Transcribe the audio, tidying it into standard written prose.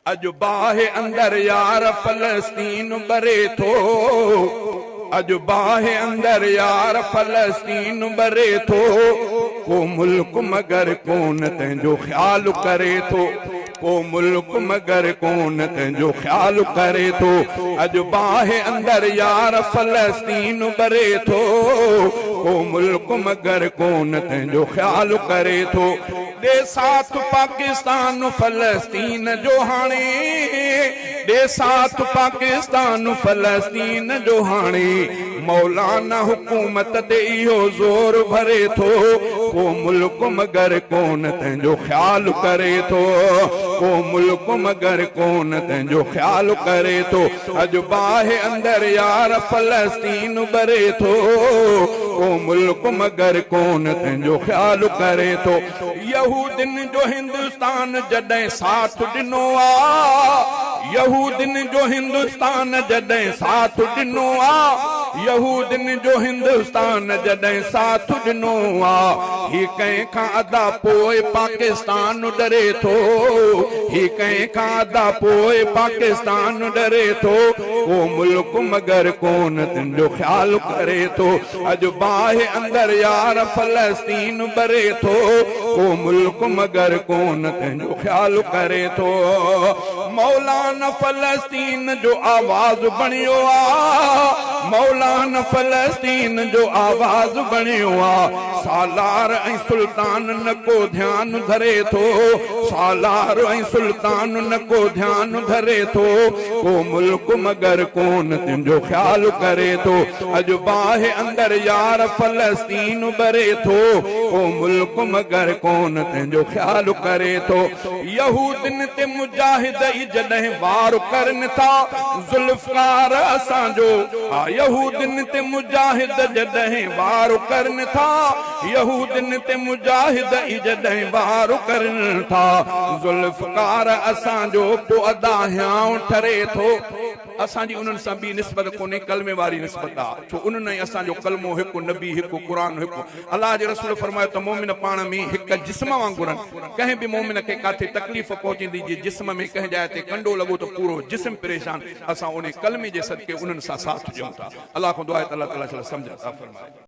अज बाहे अंदर यार फलस्तीन बरे थो, अज बाहे अंदर यार फलस्तीन बरे थो। को मुल्क मगर कोन तंहिंजो ख्याल करे थो, को मुल्क मगर कोन तंहिंजो ख्याल करे थो। अज बाहे अंदर यार फलस्तीन बरे थो, को मुल्क मगर कोन तंहिंजो ख्याल करे थो। दे साथ पाकिस्तान फलस्तीन जो हाणे, दे साथ पाकिस्तान फलस्तीन जो हाणे। मौलाना हुकूमत ते इहो ज़ोर भरे थो, को मुल्क मगर कोन तंहिंजो ख्याल करे थो, को मुल्क मगर कोन तंहिंजो ख्याल करे थो। अज बाहे अंदर यार फलस्तीन बरे थो, को मुल्क मगर कोन तंहिंजो ख्याल करे थो। यहूदिन जो हिंदुस्तान जॾहिं साथ ॾिनो आ, यहूदिन जो हिंदुस्तान जॾहिं साथ ॾिनो आ, यहूदिन जो हिंदुस्तान जॾहिं साथ ॾिनो आ। ही कंहिं खां अदा पोइ पाकिस्तान डरे थो, ही कंहिं खां अदा पोइ पाकिस्तान डरे थो। को मुल्क मगर कोन तंहिंजो ख्याल करे थो। अज बाहे अंदर यार फलस्तीन बरे थो, को मुल्क मगर कोन तंहिंजो ख्याल करे थो। मौलाना फलस्तीन जो आवाज़ बणियो आ, मौलाना फलस्तीन जो आवाज़ बणियो आ। सालार ऐं सुल्तान न को ध्यान धरे थो, सालार ऐं सुल्तान न को ध्यान धरे थो। को मुल्क मगर कोन तंहिंजो ख्याल करे थो। अज बाहे अंदर यार फलस्तीन बरे थो, को मुल्क मगर कोन तंहिंजो ख्याल करे थो। यहूदिन ते मुजाहिद जॾहिं वार करनि था, ज़ुल्फ़कार असांजो आ। यहूदिन ते मुजाहिद जॾहिं वार करनि था, यहूदिन ते मुजाहिद जॾहिं वार करनि था। ज़ुल्फ़कार असांजो पोइ अदा हियां ठरे थो। असांजी उन्हनि सां ॿी निस्बत कोन्हे, कलमे वारी निस्बत आहे। छो उन्हनि असांजो कलमो हिकु, नबी हिकु, क़ुरान हिकु। अलाह जे रसूल फरमायो त मोमिन पाण में हिकु जिस्म वांगुरु आहिनि। कंहिं बि मोमिन खे काथे तकलीफ़ पहुचंदी, जे जिस्म में कंहिं जाइ ते कंडो लॻो त पूरो जिस्म परेशान। असां उन कलमे जे सदके उन्हनि सां साथ ॾियूं था। अलाह खां दुआ आहे त अलाह ताला सम्झ अता फरमाए।